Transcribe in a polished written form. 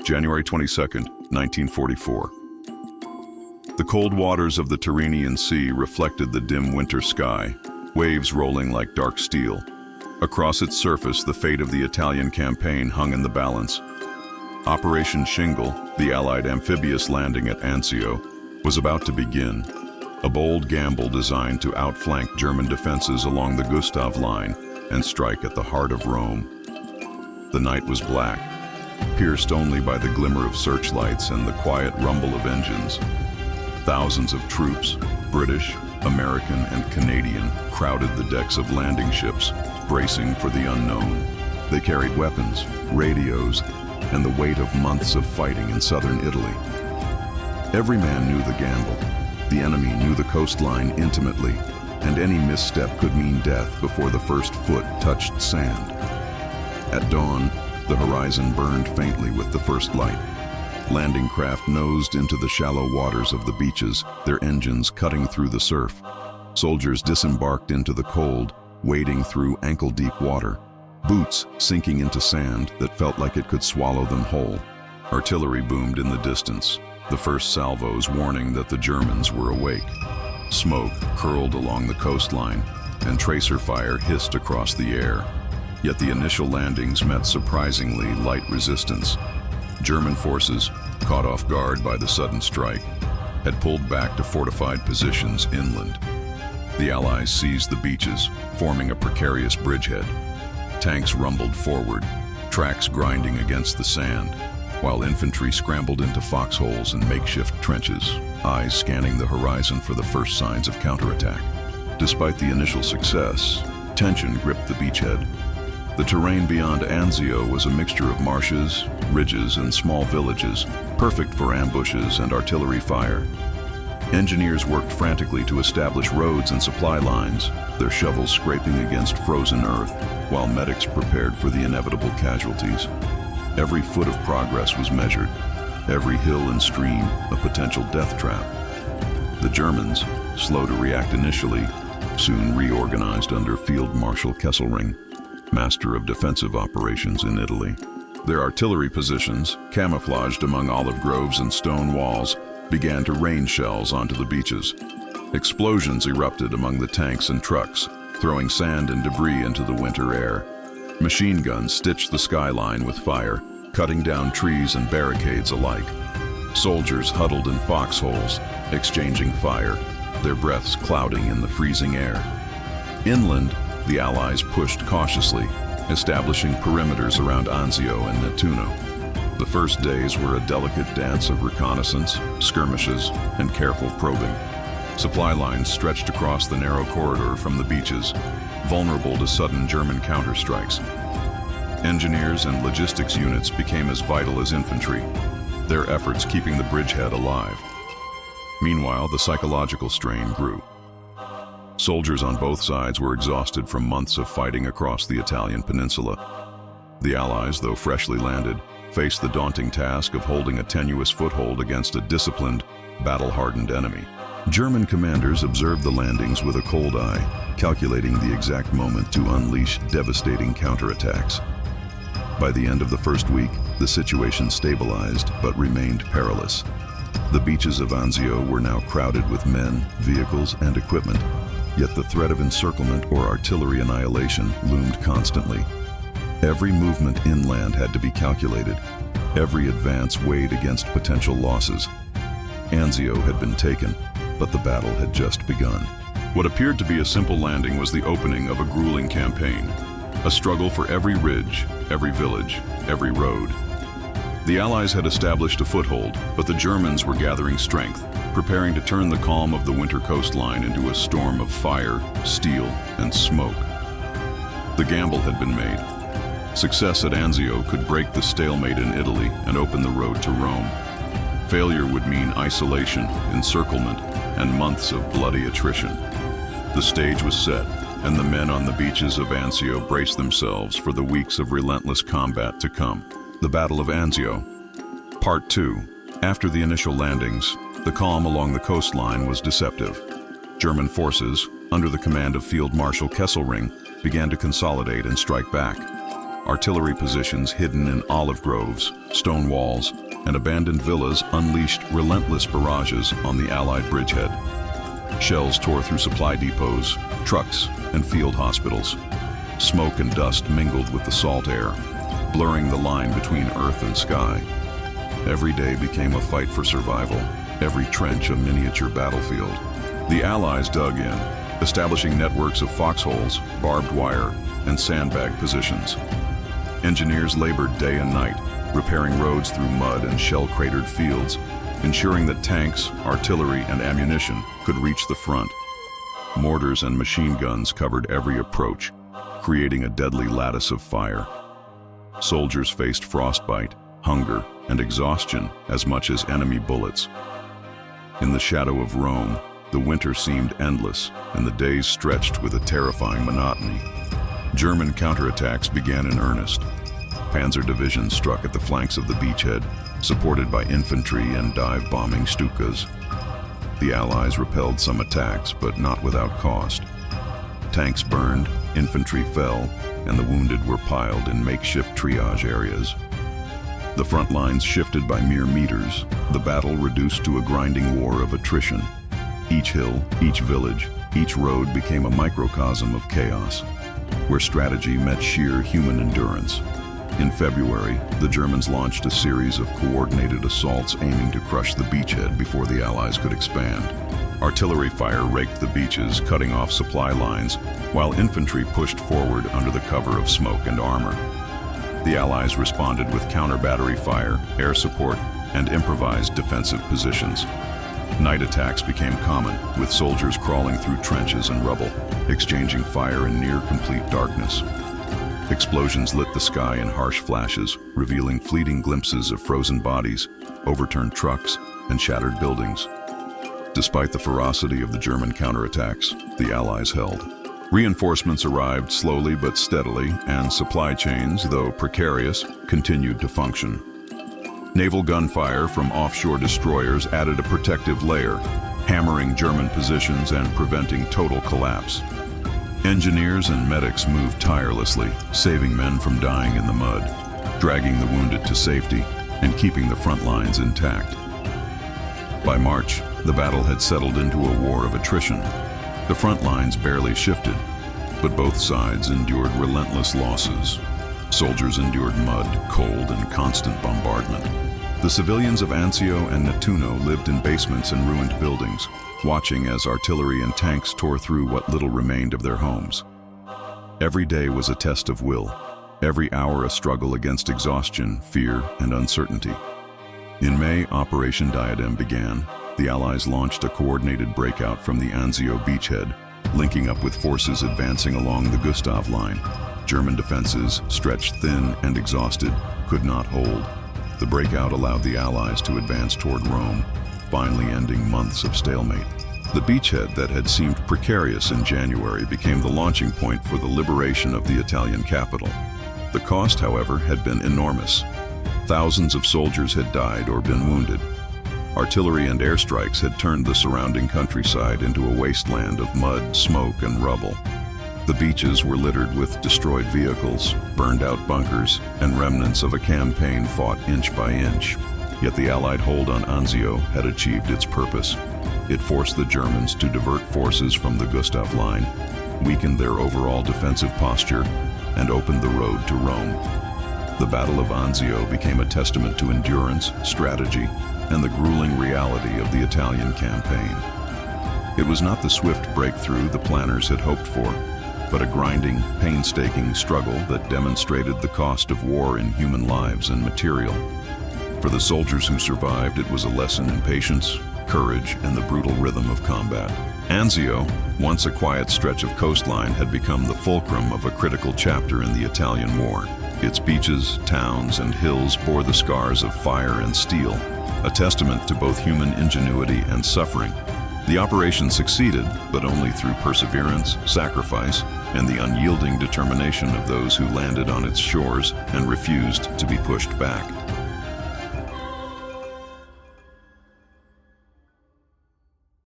January 22nd, 1944. The cold waters of the Tyrrhenian Sea reflected the dim winter sky, waves rolling like dark steel. Across its surface, the fate of the Italian campaign hung in the balance. Operation Shingle, the Allied amphibious landing at Anzio, was about to begin, a bold gamble designed to outflank German defenses along the Gustav Line and strike at the heart of Rome. The night was black, pierced only by the glimmer of searchlights and the quiet rumble of engines. Thousands of troops, British, American, and Canadian, crowded the decks of landing ships, bracing for the unknown. They carried weapons, radios, and the weight of months of fighting in southern Italy. Every man knew the gamble. The enemy knew the coastline intimately, and any misstep could mean death before the first foot touched sand. At dawn, the horizon burned faintly with the first light. Landing craft nosed into the shallow waters of the beaches, their engines cutting through the surf. Soldiers disembarked into the cold, wading through ankle-deep water, boots sinking into sand that felt like it could swallow them whole. Artillery boomed in the distance, the first salvos warning that the Germans were awake. Smoke curled along the coastline, and tracer fire hissed across the air. Yet the initial landings met surprisingly light resistance. German forces, caught off guard by the sudden strike, had pulled back to fortified positions inland. The Allies seized the beaches, forming a precarious bridgehead. Tanks rumbled forward, tracks grinding against the sand, while infantry scrambled into foxholes and makeshift trenches, eyes scanning the horizon for the first signs of counterattack. Despite the initial success, tension gripped the beachhead. The terrain beyond Anzio was a mixture of marshes, ridges, and small villages, perfect for ambushes and artillery fire. Engineers worked frantically to establish roads and supply lines, their shovels scraping against frozen earth, while medics prepared for the inevitable casualties. Every foot of progress was measured, every hill and stream a potential death trap. The Germans, slow to react initially, soon reorganized under Field Marshal Kesselring, master of defensive operations in Italy. Their artillery positions, camouflaged among olive groves and stone walls, began to rain shells onto the beaches. Explosions erupted among the tanks and trucks, throwing sand and debris into the winter air. Machine guns stitched the skyline with fire, cutting down trees and barricades alike. Soldiers huddled in foxholes, exchanging fire, their breaths clouding in the freezing air. Inland, the Allies pushed cautiously, establishing perimeters around Anzio and Nettuno. The first days were a delicate dance of reconnaissance, skirmishes, and careful probing. Supply lines stretched across the narrow corridor from the beaches, vulnerable to sudden German counterstrikes. Engineers and logistics units became as vital as infantry, their efforts keeping the bridgehead alive. Meanwhile, the psychological strain grew. Soldiers on both sides were exhausted from months of fighting across the Italian peninsula. The Allies, though freshly landed, faced the daunting task of holding a tenuous foothold against a disciplined, battle-hardened enemy. German commanders observed the landings with a cold eye, calculating the exact moment to unleash devastating counterattacks. By the end of the first week, the situation stabilized but remained perilous. The beaches of Anzio were now crowded with men, vehicles, and equipment, yet the threat of encirclement or artillery annihilation loomed constantly. Every movement inland had to be calculated, every advance weighed against potential losses. Anzio had been taken, but the battle had just begun. What appeared to be a simple landing was the opening of a grueling campaign, a struggle for every ridge, every village, every road. The Allies had established a foothold, but the Germans were gathering strength, preparing to turn the calm of the winter coastline into a storm of fire, steel, and smoke. The gamble had been made. Success at Anzio could break the stalemate in Italy and open the road to Rome. Failure would mean isolation, encirclement, and months of bloody attrition. The stage was set, and the men on the beaches of Anzio braced themselves for the weeks of relentless combat to come. The Battle of Anzio. Part 2. After the initial landings, the calm along the coastline was deceptive. German forces, under the command of Field Marshal Kesselring, began to consolidate and strike back. Artillery positions hidden in olive groves, stone walls, and abandoned villas unleashed relentless barrages on the Allied bridgehead. Shells tore through supply depots, trucks, and field hospitals. Smoke and dust mingled with the salt air, blurring the line between earth and sky. Every day became a fight for survival, every trench a miniature battlefield. The Allies dug in, establishing networks of foxholes, barbed wire, and sandbag positions. Engineers labored day and night, repairing roads through mud and shell-cratered fields, ensuring that tanks, artillery, and ammunition could reach the front. Mortars and machine guns covered every approach, creating a deadly lattice of fire. Soldiers faced frostbite, hunger, and exhaustion as much as enemy bullets. In the shadow of Rome, the winter seemed endless, and the days stretched with a terrifying monotony. German counterattacks began in earnest. Panzer divisions struck at the flanks of the beachhead, supported by infantry and dive-bombing Stukas. The Allies repelled some attacks, but not without cost. Tanks burned, infantry fell, and the wounded were piled in makeshift triage areas. The front lines shifted by mere meters, the battle reduced to a grinding war of attrition. Each hill, each village, each road became a microcosm of chaos, where strategy met sheer human endurance. In February, the Germans launched a series of coordinated assaults aiming to crush the beachhead before the Allies could expand. Artillery fire raked the beaches, cutting off supply lines, while infantry pushed forward under the cover of smoke and armor. The Allies responded with counter-battery fire, air support, and improvised defensive positions. Night attacks became common, with soldiers crawling through trenches and rubble, exchanging fire in near-complete darkness. Explosions lit the sky in harsh flashes, revealing fleeting glimpses of frozen bodies, overturned trucks, and shattered buildings. Despite the ferocity of the German counterattacks, the Allies held. Reinforcements arrived slowly but steadily, and supply chains, though precarious, continued to function. Naval gunfire from offshore destroyers added a protective layer, hammering German positions and preventing total collapse. Engineers and medics moved tirelessly, saving men from dying in the mud, dragging the wounded to safety, and keeping the front lines intact. By March, the battle had settled into a war of attrition. The front lines barely shifted, but both sides endured relentless losses. Soldiers endured mud, cold, and constant bombardment. The civilians of Anzio and Nettuno lived in basements and ruined buildings, watching as artillery and tanks tore through what little remained of their homes. Every day was a test of will, every hour a struggle against exhaustion, fear, and uncertainty. In May, Operation Diadem began. The Allies launched a coordinated breakout from the Anzio beachhead, linking up with forces advancing along the Gustav Line. German defenses, stretched thin and exhausted, could not hold. The breakout allowed the Allies to advance toward Rome, finally ending months of stalemate. The beachhead that had seemed precarious in January became the launching point for the liberation of the Italian capital. The cost, however, had been enormous. Thousands of soldiers had died or been wounded. Artillery and airstrikes had turned the surrounding countryside into a wasteland of mud, smoke, and rubble. The beaches were littered with destroyed vehicles, burned-out bunkers, and remnants of a campaign fought inch by inch. Yet the Allied hold on Anzio had achieved its purpose. It forced the Germans to divert forces from the Gustav Line, weakened their overall defensive posture, and opened the road to Rome. The Battle of Anzio became a testament to endurance, strategy, and the grueling reality of the Italian campaign. It was not the swift breakthrough the planners had hoped for, but a grinding, painstaking struggle that demonstrated the cost of war in human lives and material. For the soldiers who survived, it was a lesson in patience, courage, and the brutal rhythm of combat. Anzio, once a quiet stretch of coastline, had become the fulcrum of a critical chapter in the Italian War. Its beaches, towns, and hills bore the scars of fire and steel, a testament to both human ingenuity and suffering. The operation succeeded, but only through perseverance, sacrifice, and the unyielding determination of those who landed on its shores and refused to be pushed back.